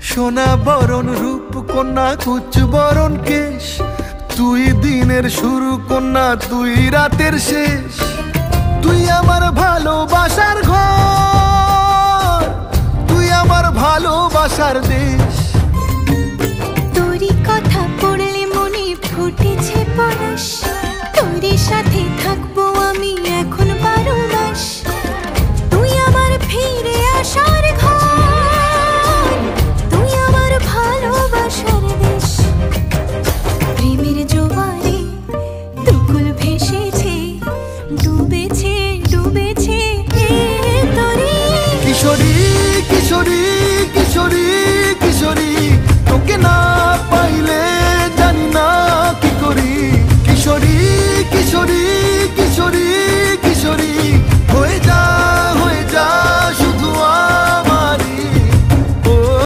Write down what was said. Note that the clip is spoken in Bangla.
সোনা বরণ রূপ কন্যা কুচ বরণ কেশ, তুই দিনের শুরু কন্যা তুই রাতের শেষ। তুই আমার ভালোবাসার ঘর, তুই আমার ভালোবাসার দেশ।